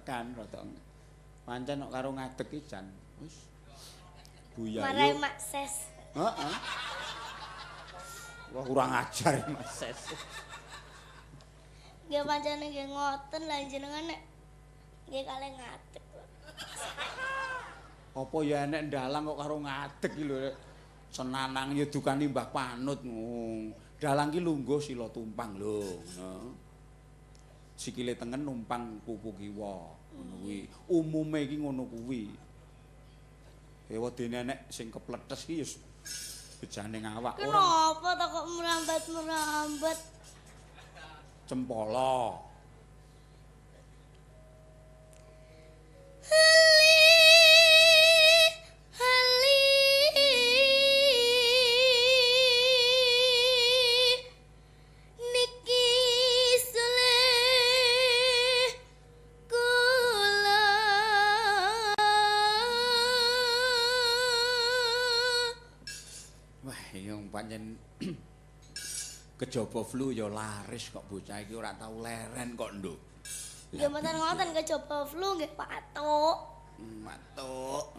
tekan rada. Pancen kok karo ngadeg iki jan. Wis. Buya. Marai Mak Ses. Heeh. Wah kurang ajar Mas Ses. Nggih pancene nggih ngoten lah jenengan nek nggih kalih ngadeg. Apa ya enek ndalang kok karo ngadeg iki lho. Senanang ya dukani Mbah Panut. Dalang ki lungguh sila tumpang lho. Ngono. Sikile tengen numpang pupu kiwa. Ngono kuwi. Umume iki ngono kuwi. Wedene enek sing kepletes ki ya bejane awak. Kenapa ta kok merambat-merambat? Cempala. Pancen kejaba flu ya laris kok bocah iki ora tau leren kok, Nduk. Nggih mboten ngoten kejaba flu nggih patuk. Matuk.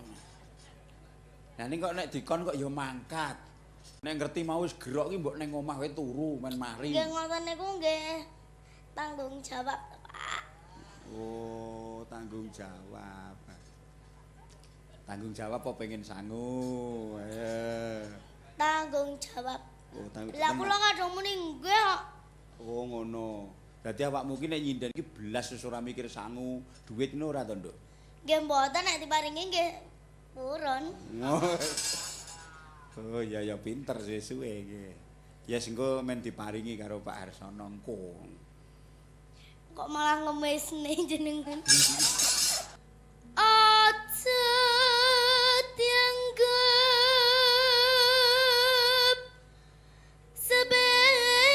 Lah ning kok nek dikon kok ya mangkat. Nek ngerti mau wis gerok ki mbok ning omah wae turu men mari. Nggih ngoten niku nggih tanggung jawab, Pak. Oh, tanggung jawab. Tanggung jawab apa pengen sangu? Tanggung jawab. Oh, tanggung Lah kula kadung muni nggih kok. Oh, ngono. Dadi awakmu ki nek nyinden ki belas wis ora mikir sangu, duit ngono ora to, Nduk? Nggih mboten nek diparingi nggih purun. Oh, ya pinter sesuwe iki. Ya sengko men diparingi karo Pak Harsono engko. Kok malah ngemesne jenengan. Aja dianggap sepele.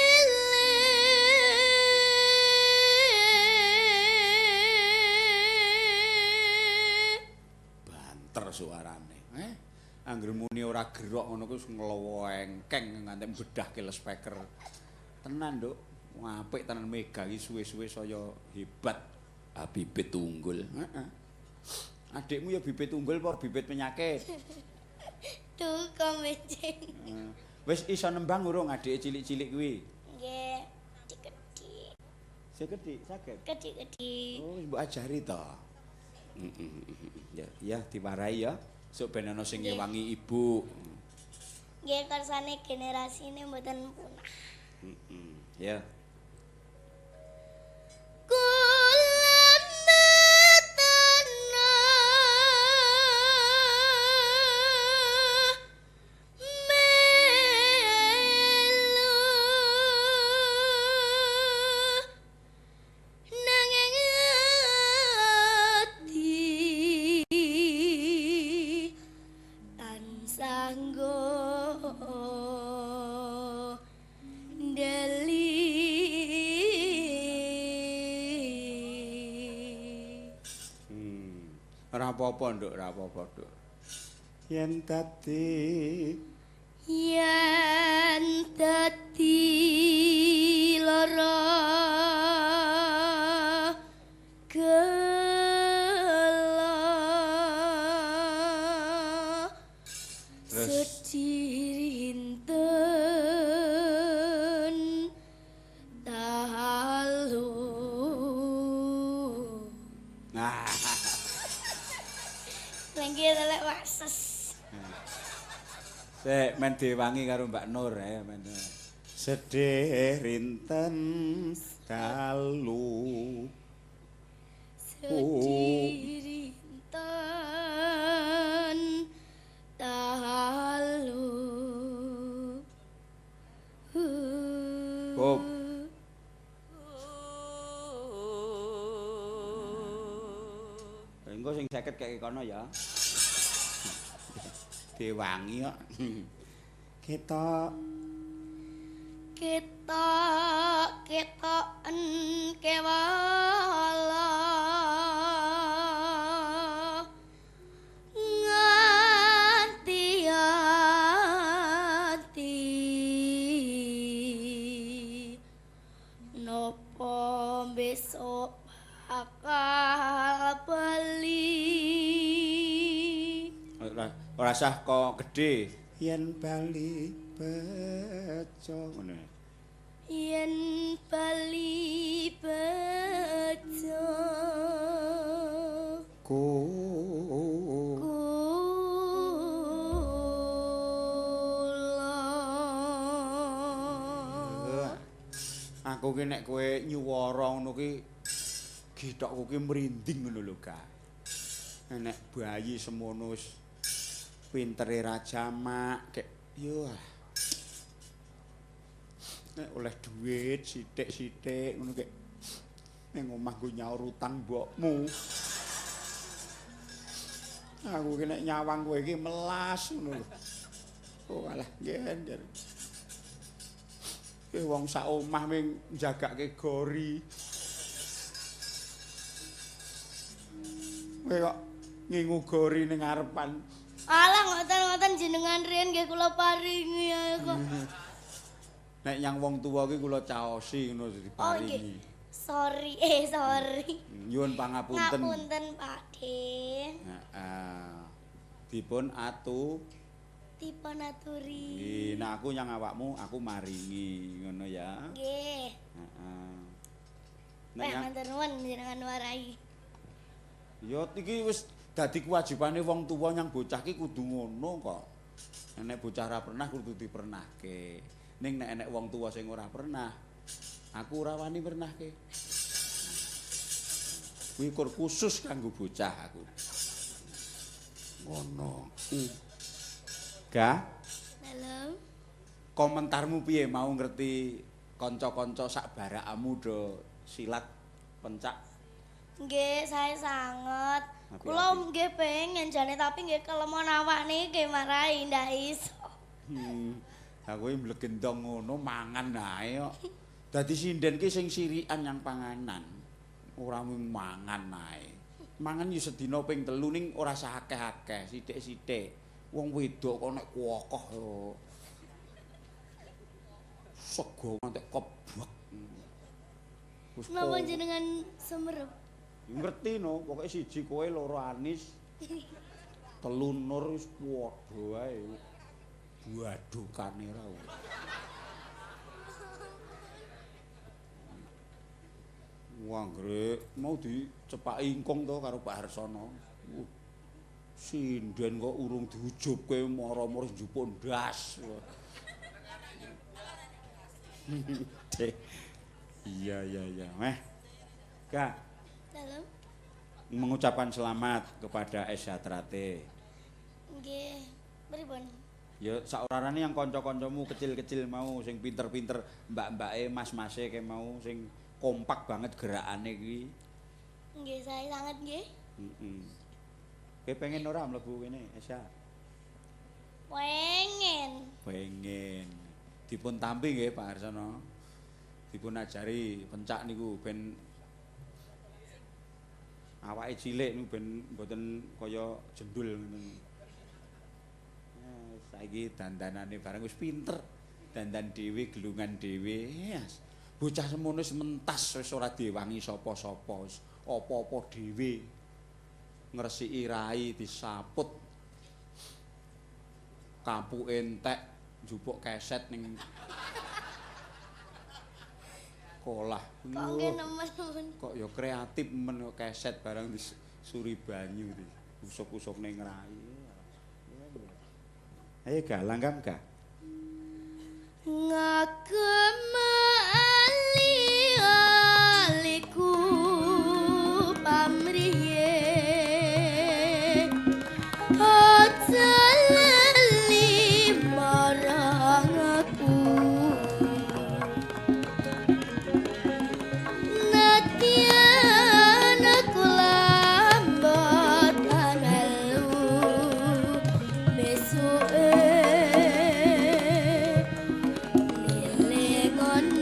Banter suarane. Angger muni ora gerok ngono kuwi nglowo engkeng nganti bedahke le speaker. Tenan, Nduk. Apik tenan Mega iki suwe-suwe saya hebat. Bibit unggul. Heeh. Adikmu ya bibit unggul apa bibit penyakit? Duh komencing. Wis iso nembang urung adike cilik-cilik kuwi? Nggih, kedik-kedik. Sekedhik saged. Kedik-kedik. Oh, mbok ajari to. Ya, diwarai ya. Sok ben ana sing ngewangi ibu. Nggih kersane generasine mboten punah. Ya. Ora apa-apa, Nduk, ora apa-apa, Nduk. Yen dadi lara gela sedirinten dalu. Nah. Lengki telek wakses. Sik men diwangi karo Mbak Nur men. Sedih rinten dalu. Sedih rinten dalu. Bob. Engko sing 50 kek kono ya. Diwangi kok. Ketoken kewala nganti ati nopo besok bakal bali. Ora usah kok gedhe. Yen bali bejo ngono. Yen bali bejo aku ki nek kowe nyuwara ngono ki githokku ki merinding ngono lho, Kak. Nek bayi semono wis pintere raja mak kek yo nek oleh duit sithik-sithik ngono kek ning omah go nyaur utang mbokmu. Aku ki nek nyawang kowe iki melas ngono lho. Oh alah ngen. Wong sak omah ming njagake gori. Kowe kok ngingu gori ning ngarepan. Alah ngoten-ngoten jenengan riyen nggih kula paringi ae kok. Nek nyang wong tuwa ki kula caosi ngono diparingi. Oh nggih. Sorry. Nyuwun pangapunten. Ngapunten Pakde. Heeh. Dipun Dipunaturi. Nggih, nah aku nyang awakmu aku maringi ngono ya. Nggih. Heeh. Nek matur nuwun jenengan warai. Ya iki wis dadi kewajibane wong tuwa nyang bocah ki kudu ngono kok. Nek bocah ora pernah kudu dipernahke. Ning nek enek wong tuwa sing ora pernah, aku ora wani pernahke. Kuwi kur khusus kanggo bocah aku. Ngono. Ga? Halo. Komentarmu piye mau ngerti kanca-kanca sak barakamu do silat pencak? Nggih, saya sanget. Api-api. Kula nggih pengen jane tapi nggih kelemon awak niki marai ndak iso. Ha kowe mlegendong ngono mangan ae kok. Dadi sinden ki sing sirikan yang panganan. Ora mung mangan ae. Mangan ya sedina ping 3 ning ora usah akeh-akeh, sithik-sithik. Wong wedok kok nek kuokoh yo. Sego nganti kebak. Wis Napa jenengan semerep? ngerti no, pokoke siji kowe, loro Anis, 3 Nur wis padha ae. Buadukane ra. Wah, Grek, mau dicepaki ingkung to karo Pak Harsono. Sinden kok urung diujubke mara-mara njupuk ndas. Iya. Meh. Kak. Halo. Mengucapkan selamat kepada Esya Trate. Nggih. Pripun? Ya saorane yang kanca-kancamu kecil-kecil mau sing pinter-pinter, mbak-mbake, mas-mase ke mau sing kompak banget gerakane kuwi. Nggih, saya sangat nggih. Heeh. Kowe pengen ora mlebu kene, Esya? Pengen. Dipun tampi nggih Pak Harsono. Dipun ajari pencak niku ben awake cilik niku ben mboten kaya jendul ngoten. Saiki dandanane bareng wis pinter. Dandan dhewe, gelungan dhewe. Yes. Bocah semono wis mentas wis ora diwangi sapa-sapa, wis apa-apa dhewe. Ngresiki rai disaput. Kapuk entek njupuk keset ning sekolah. Kok nggih nemen. Kok ya kreatif men kok keset barang disuri banyu iki. Usuk-usuk ning rai. Ayo Kak, langgam Kak. Ngagem ali-aliku pamriye aja lali marang aku nadyan aku lambat analu besuke Legon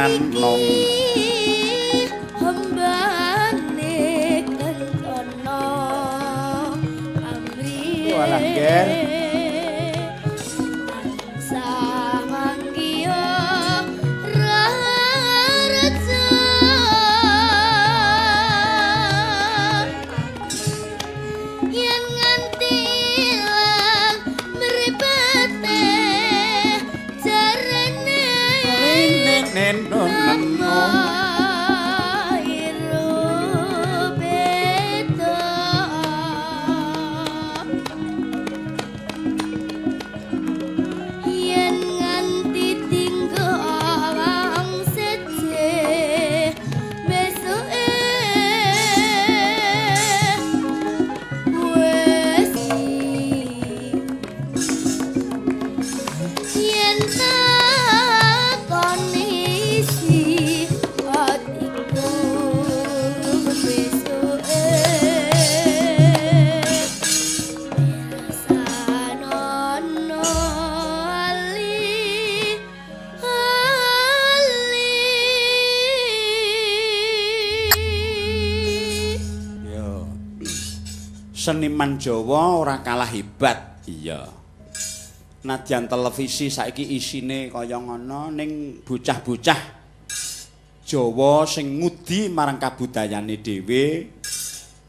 tenan nong hambane kentono amri walah ger samanggiyo rareja yen nganti ilang mripate jarene neno neno yen nganti tinggal seje besuke wes yen takoni isi atiku besuke rasanono ali yo seniman Jawa ora kalah hebat iya nadyan televisi saiki isine kaya ngono ning bocah-bocah Jawa sing ngudi marang kabudayane dhewe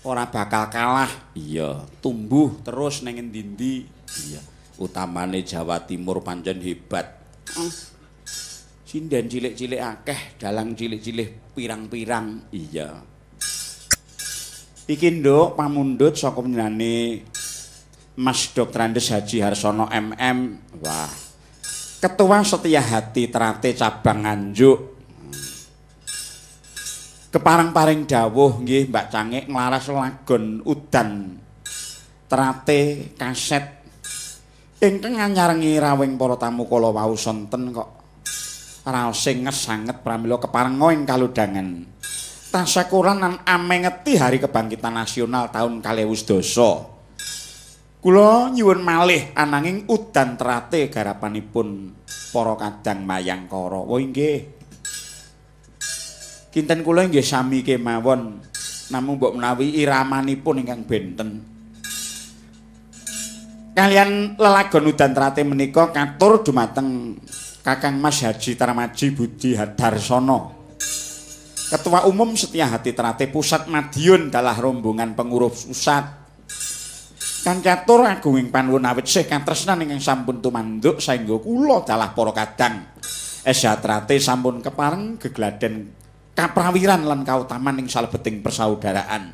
ora bakal kalah iya tumbuh terus ning endi-endi iya utamane Jawa Timur pancen hebat sinden cilik-cilik akeh dalang cilik-cilik pirang-pirang iya iki nduk pamundhut saka penjenengane Mas Dr. Andes Haji Harsono MM wah Ketua Setia Hati Trate Cabang Nganjuk kepareng-paring dawuh nggih Mbak Cangik nglaras lagon udan Trate kaset ingkang nyarengi rawing para tamu kala wau sonten kok raos sing sanget pramila keparenga ing kalodhangan tasyakuran lan amengeti Hari Kebangkitan Nasional tahun 2012 kula nyuwun malih ananging udan Trate garapanipun para kadang Mayangkara oh nggih kinten kula nggih sami kemawon namung mbok menawi iramanipun ingkang benten kalian lelagon udan Trate menika katur dumateng Kakang Mas Haji Tarmaji Budi Darsono Ketua Umum Setia Hati Trate Pusat Madiun dalah rombongan pengurus pusat kan catur agunging panuwun awit sih katresnan ingkang sampun tumanduk saengga kula dalah para kadang Esha Trate sampun kepareng gegladen kaprawiran lan kautaman ing salebeting persaudaraan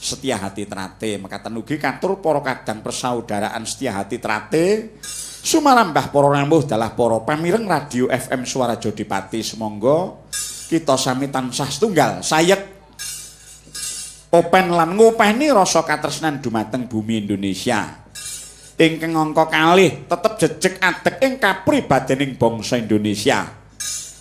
Setia Hati Trate mekaten ugi katur para kadang persaudaraan Setia Hati Trate sumarambah para rawuh dalah para pamireng radio FM Suara Jodipati semangga kita sami tansah setunggal sayek open lan ngopeni rasa katresnan dumateng bumi Indonesia ingkang angka kalih tetep jejeg adeg ing kapribadening bangsa Indonesia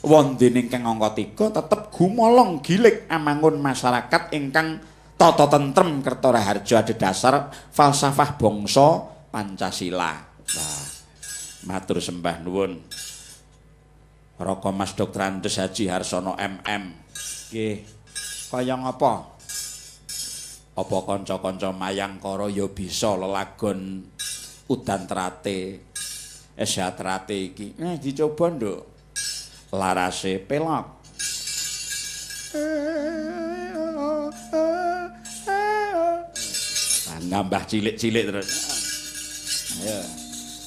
wondene ingkang angka 3 tetep gumolong gilig amangun masyarakat ingkang tata tentrem kerta raharja adhedhasar falsafah bangsa Pancasila nah matur sembah nuwun Raka Mas Dr. Andes Haji Harsono MM nggih kaya ngapa apa kanca-kanca Mayangkara ya bisa lelagon udan Trate Esha Trate iki dicoba nduk larase pelok nambah cilik-cilik terus ayo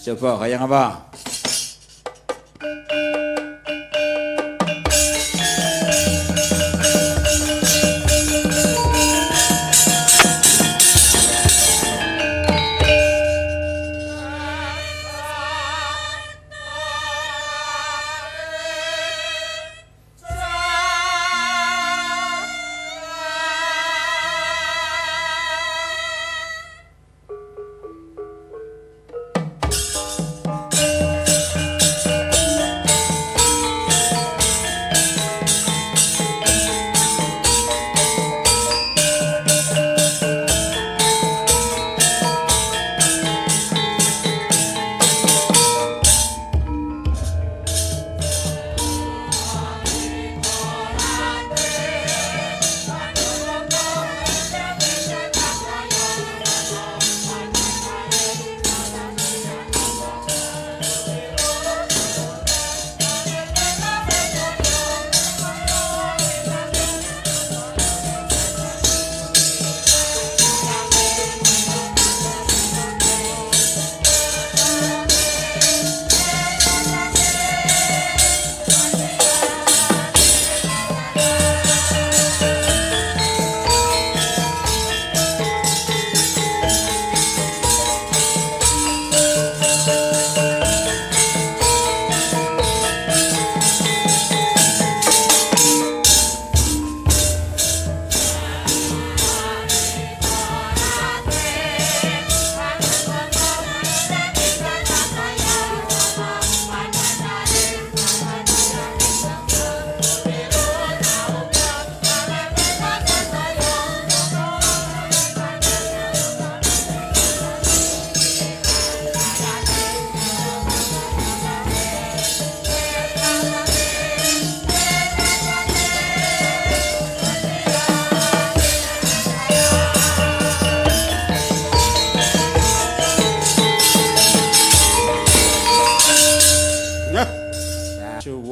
coba kaya ngapa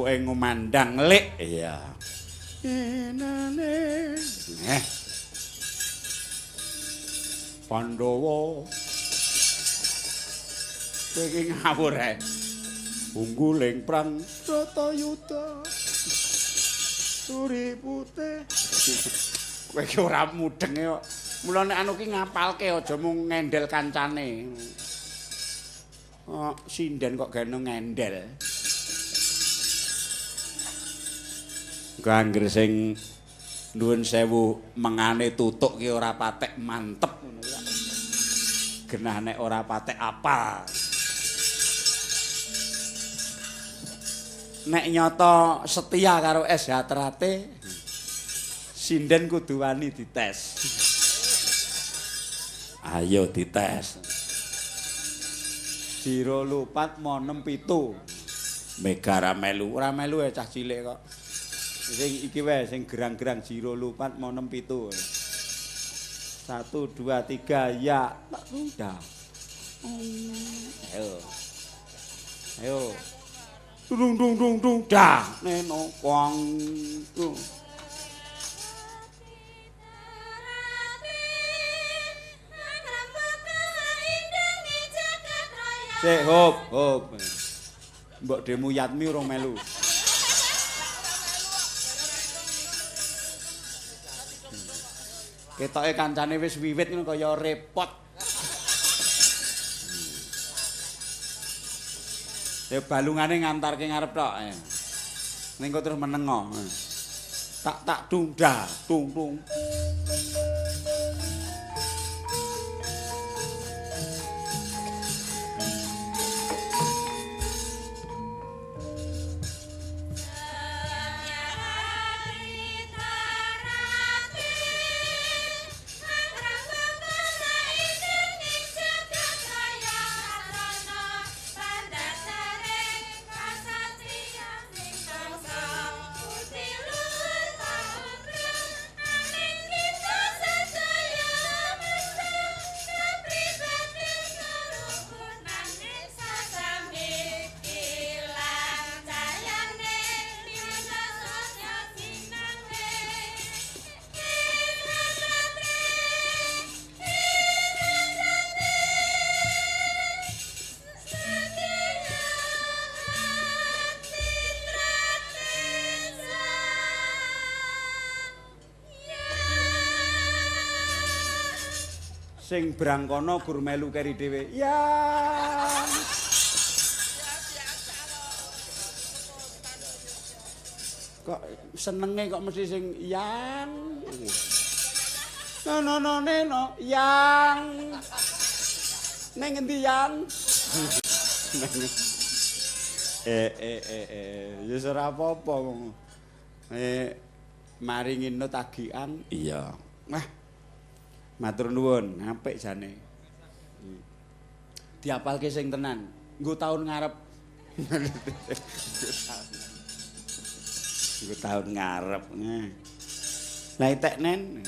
esuke ngomandang lik. Iya. Pandhawa kowe iki ngawur ae. Ungguling prang Bratayuda. Suri putih. Kowe iki ora mudenge kok. Mula nek anu ki ngapalke aja mung ngendel kancane. Oh, sinden kok geno ngendel. Engko anggere sing nuwun sewu mengane tutuk ki ora patek mantep ngono ya. Genah nek ora patek apal. Nek nyoto setia karo es hatrate sinden kudu wani dites. Ayo dites. Jiro lupat mo 67. Mega ora melu cah cilik kok. Sing iki wae sing gerang-gerang jiro lupat mo 67. 1 2 3 ya tak udah. Ayo. Ayo. Dung dung dung dung dah neno wong Sik hop. Mbok Demu Yatmi urung melu. Ketoke kancane wis wiwit ngono kaya repot. Ya balungane ngantarke ngarep tok. Ning kok terus menengo. Tak dungdah, tung. Sing brangkono gur melu keri dhewe. Ya. Kok senenge kok mesti sing yang. No, yang. Neng ngendi yang? Ya ora apa-apa. Maringi no tagihan. Iya. Wah. Matur nuwun, apik jane. Diapalke sing tenan. Nggo taun ngarep. Nggo taun ngarep. Lah entek nen.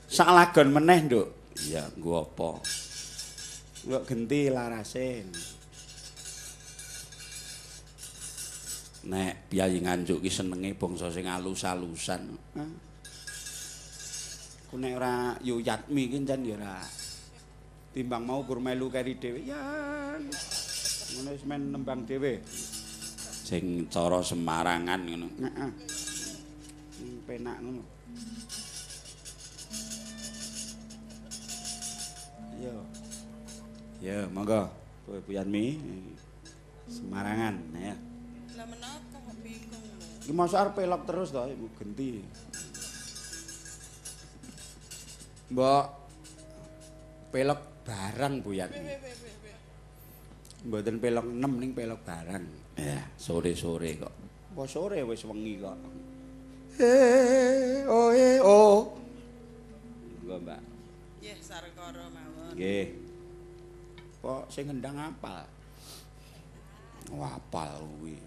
Sak lagon meneh, Nduk. Iya, nggo apa? Kok genti larase. Nek Piyayi Nganjuk ki senenge bangsa sing alus-alusan. Ku nek ora yo Yatmi ki jan ya ora. Timbang mau gur melu keri dhewe. Ya. Ngono wis men nembang dhewe. Sing cara Semarangan ngono. Heeh. Penak ngono. Yo. Ya, monggo. Kowe Bu Yatmi. Semarangan ya. Lah menapa kok bingung lho. Iki mosok arep pelok terus to, Ibu genti. Mbok pelok barang Bu Yatmi. Mboten pelok 6 ning pelok barang. Ya, sore-sore kok. Apa sore wis wengi kok. Oh. Nggo, Mbak. Nggih, sarkara mawon. Nggih. Kok sing ngendang apal? Apal kuwi.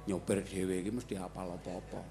Nyopir dhewe iki mesti apal apa-apa.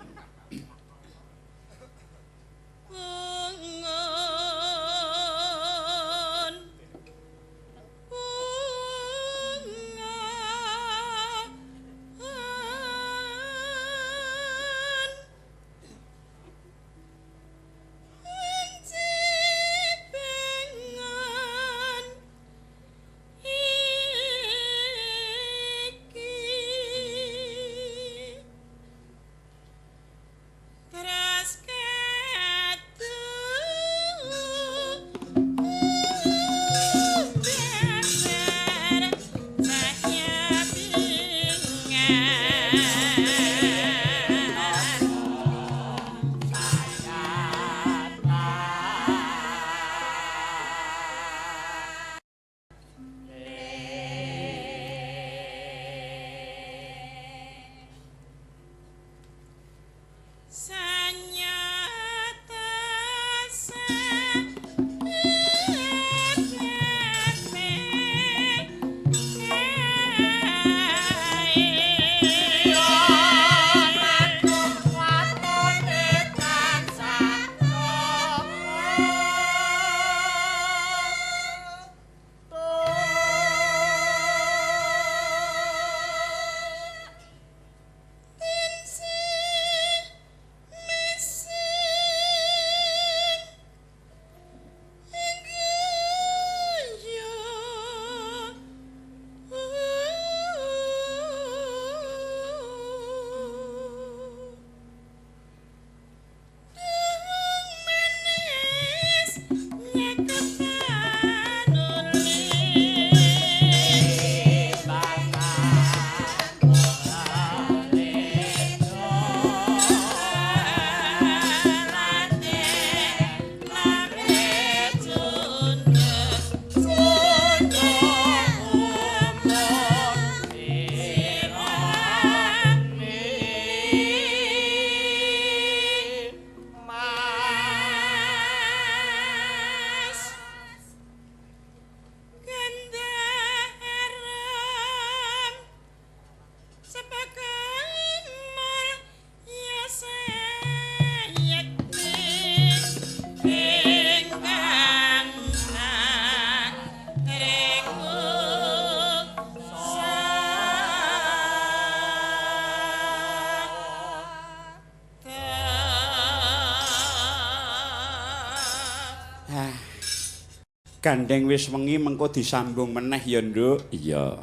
Gandeng wis wengi mengko disambung meneh ya, Nduk. Iya.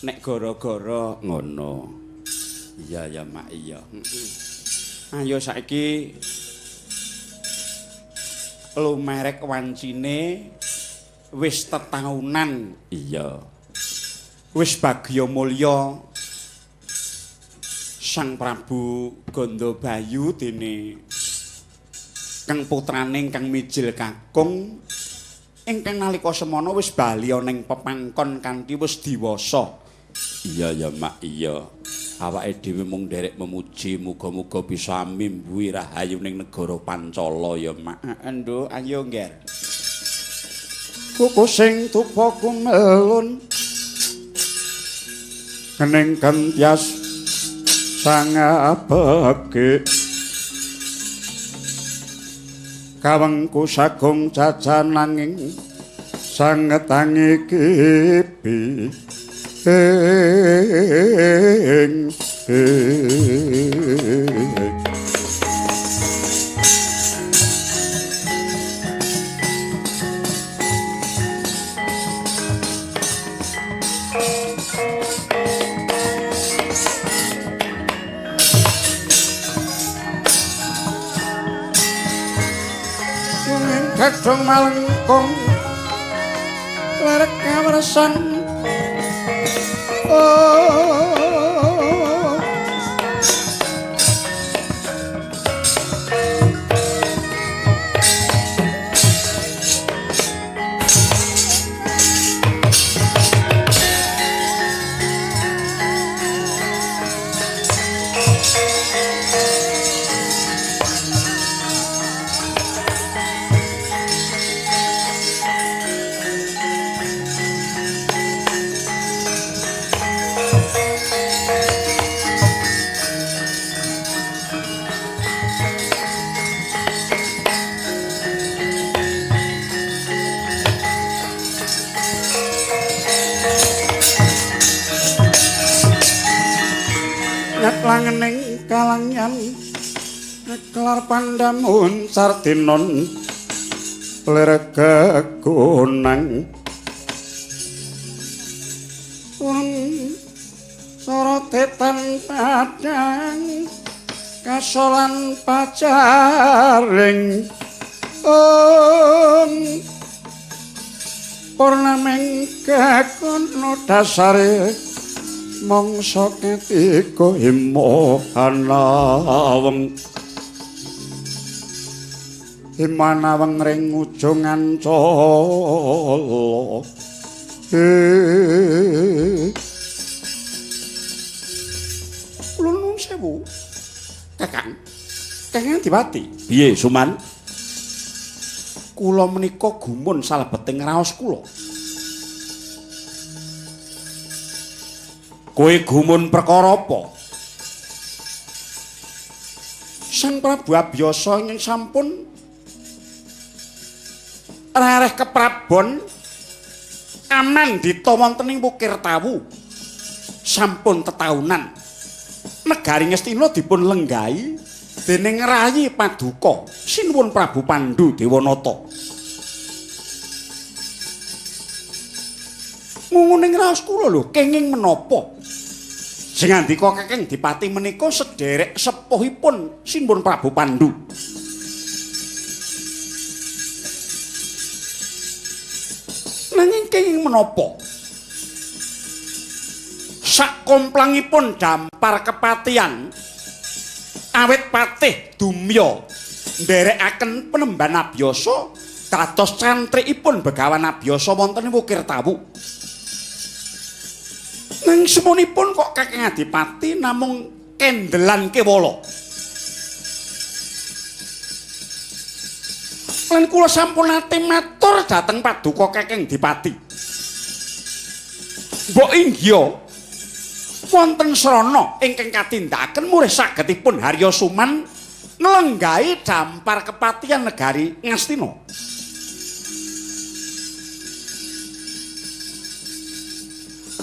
Nek gara-gara ngono. Iya ya, Mak, iya. Ayo saiki lumerek wancine wis tetaunan. Iya. Wis bagya mulya Sang Prabu Gandabayu dene kang putraning Kang Mijil Kakung ingkang nalika semana wis bali ana ing pepangkon kanthi wis diwasa. Iya ya, Mak, iya. Awake dhewe mung nderek memuji muga-muga bisa mimbuhi rahayuning negara Pancala ya, Mak. Nduk, ayo ngger. Kuku sing tupa kumelun kening kentyas sang abege kawengku sagung jajan nanging sanget tangi kipi kadung malengkung lerek kawersan langening kalangyan kelar pandamun sartinon lerega gunang sorotetan padang kasolan pacaring purnaming kakono dasare mongso ketika himanaweng himanaweng ring ujung ancala Lunung sewu Kakang Kakang Adipati piye Suman Kula menika gumun salebeting raos kula. Kowe gumun perkara apa? Sang Prabu Abiyasa ing sampun rereh keprabon aman dita wonten ing Wukir Tawu. Sampun tetaunan negari Ngastina dipun lenggahi dening Rayi Paduka sinuwun Prabu Pandhu Dewanata. Ngunguning raos kula lho, kenging menapa? Sing ngandika Kakang Dipati menika sederek sepuhipun sinuwun Prabu Pandhu. Nanging kenging menapa? Sak komplangipun dampar kepatian awit patih Dumya nderekaken penemban Abiyasa kados cantrikipun Begawan Abiyasa wonten ing Wukir Tawu. Nang semunipun kok Kakang Adipati namung kendelan kewala. Lan kula sampun ate matur dhateng Paduka Kakang Dipati. Mbok inggih wonten srana ingkang katindakaken murih sagedipun Harya Suman nlenggahi dampar kepatian negari Ngastina.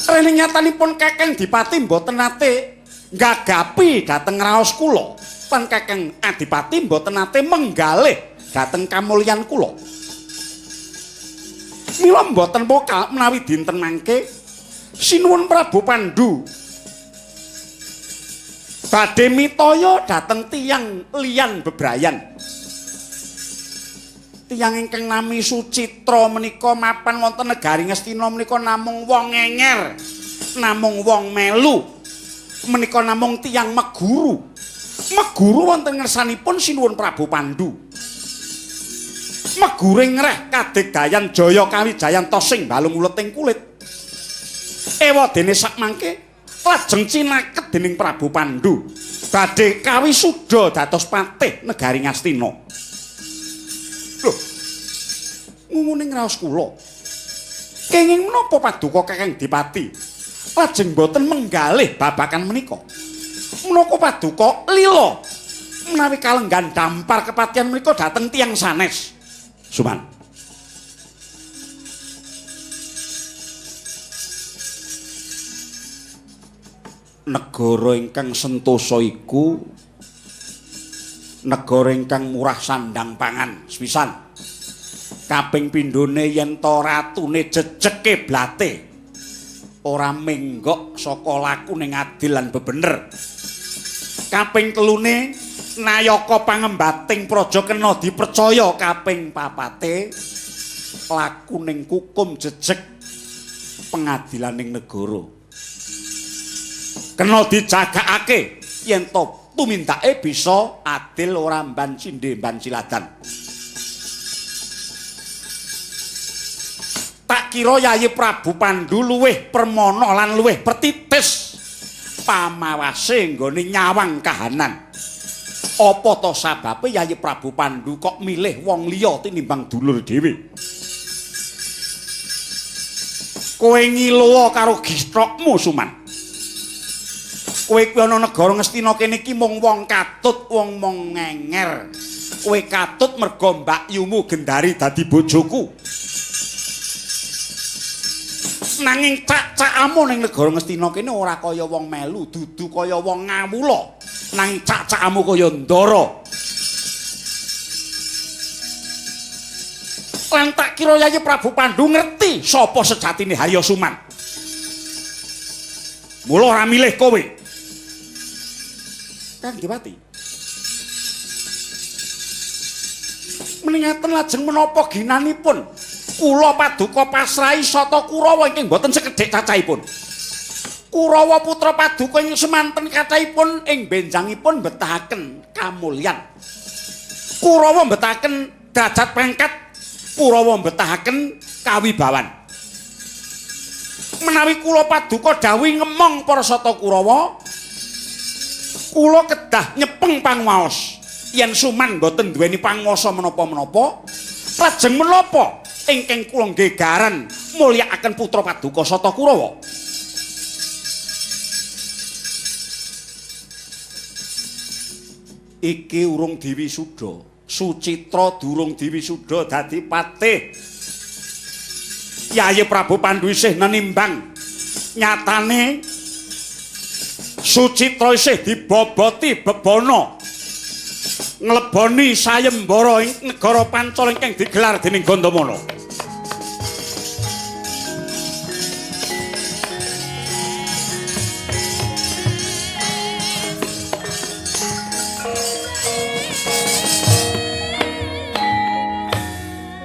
Rene nyatanipun Kakang Dipati mboten nate nggagapi dhateng raos kula. Pan Kakang Adipati mboten nate menggalih dhateng kamulyan kula. Mila mboten pokal menawi dinten mangke sinuwun Prabu Pandhu badhe mitaya dhateng tiyang liyan bebrayan. Tiyang ingkang nami Sucitra menika mapan wonten negari Ngastina menika namung wong ngenger, namung wong melu. Menika namung tiyang meguru. Meguru wonten ngersanipun sinuwun Prabu Pandhu. Meguring ngreh kadegdayan Jaya Kawijayan tosing balung uleting kulit. Ewadene sakmangke lajeng cinaket dening Prabu Pandhu badhe kawisuda dados patih negari Ngastina. Lho, ngumuning raos kula. Kenging menapa Paduka Kakang Dipati lajeng boten menggalih babakan menika? Menapa Paduka lila menawi kalenggan dampar kepatian menika dhateng tiyang sanes? Suman. Negara ingkang sentosa iku negara ingkang murah sandang pangan sepisan. Kaping pindhone yen to ratune jejeg keblate ora menggok saka lakune adil lan bebener. Kaping telune nayaka pangembating praja kena dipercaya. Kaping papate lakuning kukum jejeg pengadilaning negara kena dijagakake yen to tumindake bisa adil ora mban cindhe mban ciladan. Tak kira Yayi Prabu Pandhu luwih permana lan luwih pertitis pamawase nggone nyawang kahanan. Apa to sababe Yayi Prabu Pandhu kok milih wong liya tinimbang dulur dhewe? Kowe ngilowo karo gistrokmu Suman. Kowe kuwi ana negara Ngastina kene iki mung wong katut, wong mong ngenger. Kowe katut mergo mbakyumu Gendari dadi bojoku. Nanging cak-cakamu ning negara Ngastina kene ora kaya wong melu, dudu kaya wong ngawula. Nanging cak-cakamu kaya ndara. Lan tak kira Yayi Prabu Pandhu ngerti sapa sejatine Harya Suman. Mula ora milih kowe. Kang Dipati. Meningaten lajeng menapa ginanipun kula Paduka pasrahi sata Kurawa ingkang boten sekedhik cacahipun. Kurawa putra Paduka ing semanten kathahipun ing benjangipun betahaken kamulyan. Kurawa betahaken derajat pangkat, Kurawa betahaken kawibawan. Menawi kula Paduka dawuh ngemong para sata Kurawa, kula kedah nyepeng pangwaos. Yen Suman boten duweni panguwasa menapa-menapa, Lajeng menapa ingkang kula gegaran mulyakaken putra Paduka Sata Kurawa? Iki urung diwisuda. Sucitra durung diwisuda dadi patih. Yayi Prabu Pandhu isih nenimbang. Nyatane Sucitra isih diboboti bebono ngleboni sayembara ing negara Pancala ingkang digelar dening Gandamana.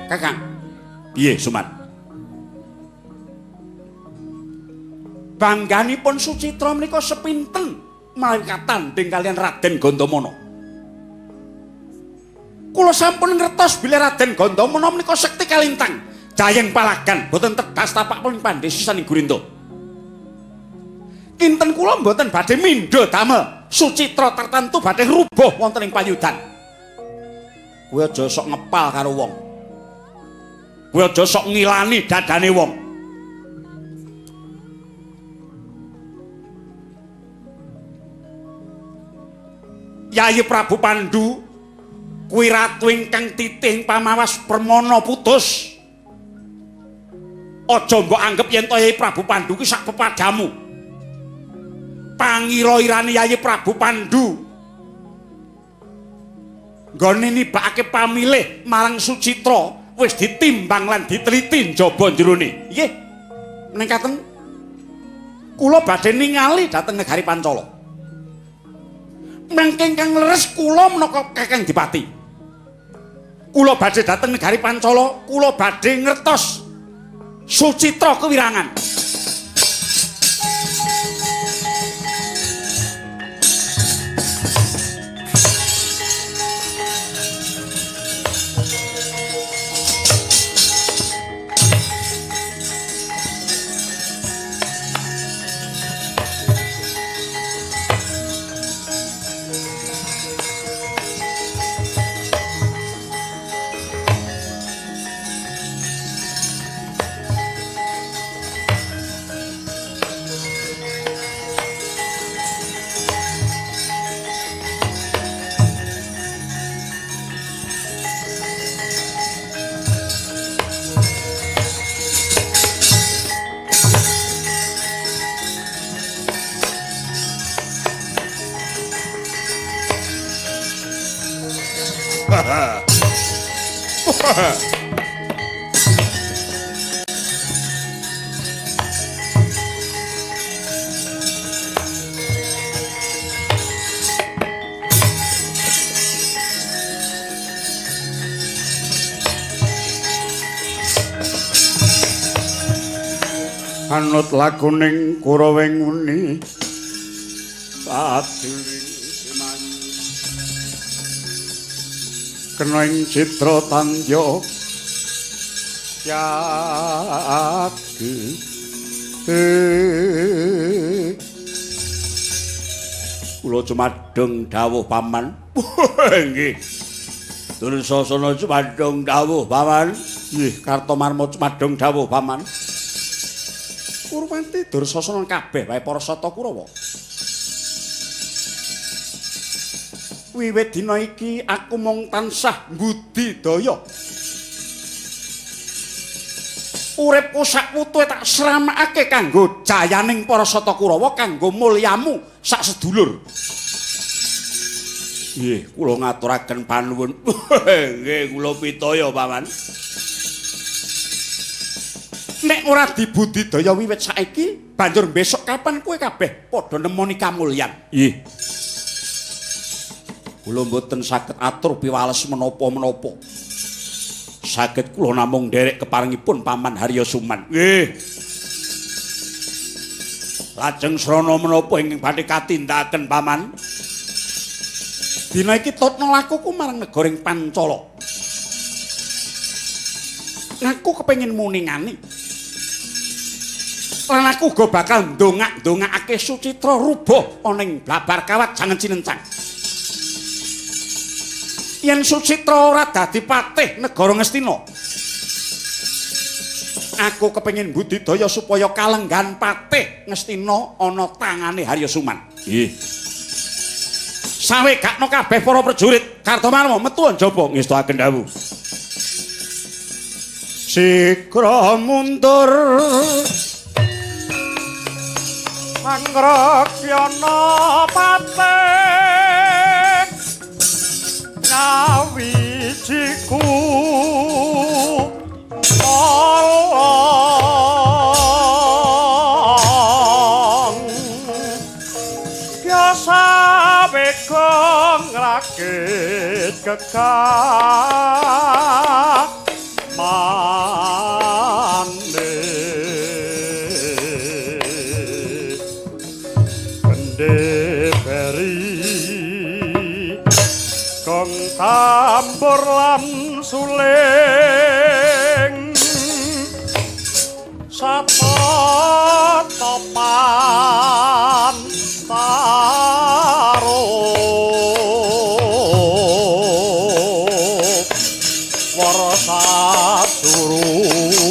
Kakang, piye Suman? Bangganipun Sucitra menika sepinten mawi katanding kalian Raden Gandamana. Kula sampun ngertos bilih Raden Gandamana menika sekti kalintang, jayeng palagan, boten tedas tapak paling pandhe sisaning Gurindo. Kinten kula mboten badhe mindha damel Sucitra tertentu badhe rubuh wonten ing payudan. Kowe aja sok ngepal karo wong. Kowe aja sok ngilani dadane wong. Yayi Prabu Pandhu kuwi ratu ingkang titih pamawas permana putus. Aja mbok anggep yen to Yayi Prabu Pandhu kuwi sak pepadamu. Pangira-irane Yayi Prabu Pandhu nggone nibakake pamilih marang Sucitra wis ditimbang lan diteliti njaba jerone. Nggih. Menengkaten kula badhe ningali dhateng negari Pancala. Mangke ingkang leres kula menapa Kakang Dipati. Kula badhe dhateng negari Pancala, kula badhe ngertos Sucitra kewirangan. Anut lakuning Kurawenguni Sadiring Simanyu kena ing citra tandya yati kula cumadeng dawuh paman. Nggih Dursasana cumadeng dawuh paman. Nggih Kartomarma cumadeng dawuh paman. Purwanti Dursasana kabeh wae para Sata Kurawa. Wiwit dina iki aku mung tansah mbudidaya. Uripku sak wutuhe tak sramakake kanggo jayaning para Sata Kurawa, kanggo mulyamu sak sedulur. Nggih, kula ngaturaken panuwun. Nggih, kula pitaya, Paman. Nek ora dibudidaya wiwit saiki, banjur besok kapan kowe kabeh padha nemoni kamulyan? Nggih. Kula mboten saged atur piwales menapa-menapa. Saged kula namung nderek keparingipun Paman Harya Suman. Nggih. Lajeng srana menapa ingkang badhe katindakaken Paman? Dina iki tutna lakuku marang negara ing Pancala. Aku kepengin muningani. Lan aku uga bakal ndongak-ndongakake Sucitra rubuh ana ing Blabar Kawat jangan cinencang. yen Sucitra ora dadi patih negara Ngastina. Aku kepengin budidaya supaya kalenggan patih Ngastina ana tangane Haryasuman. Nggih. Sawegakno kabeh para prajurit Kartamarma metu njaba ngestoaken dawuh. Sigra mundur Anggrakyana patih ngawijiku olong biasa begong rakit kekah mane pendeperi kong tambur lan suling sapa topan taruh warsa suruh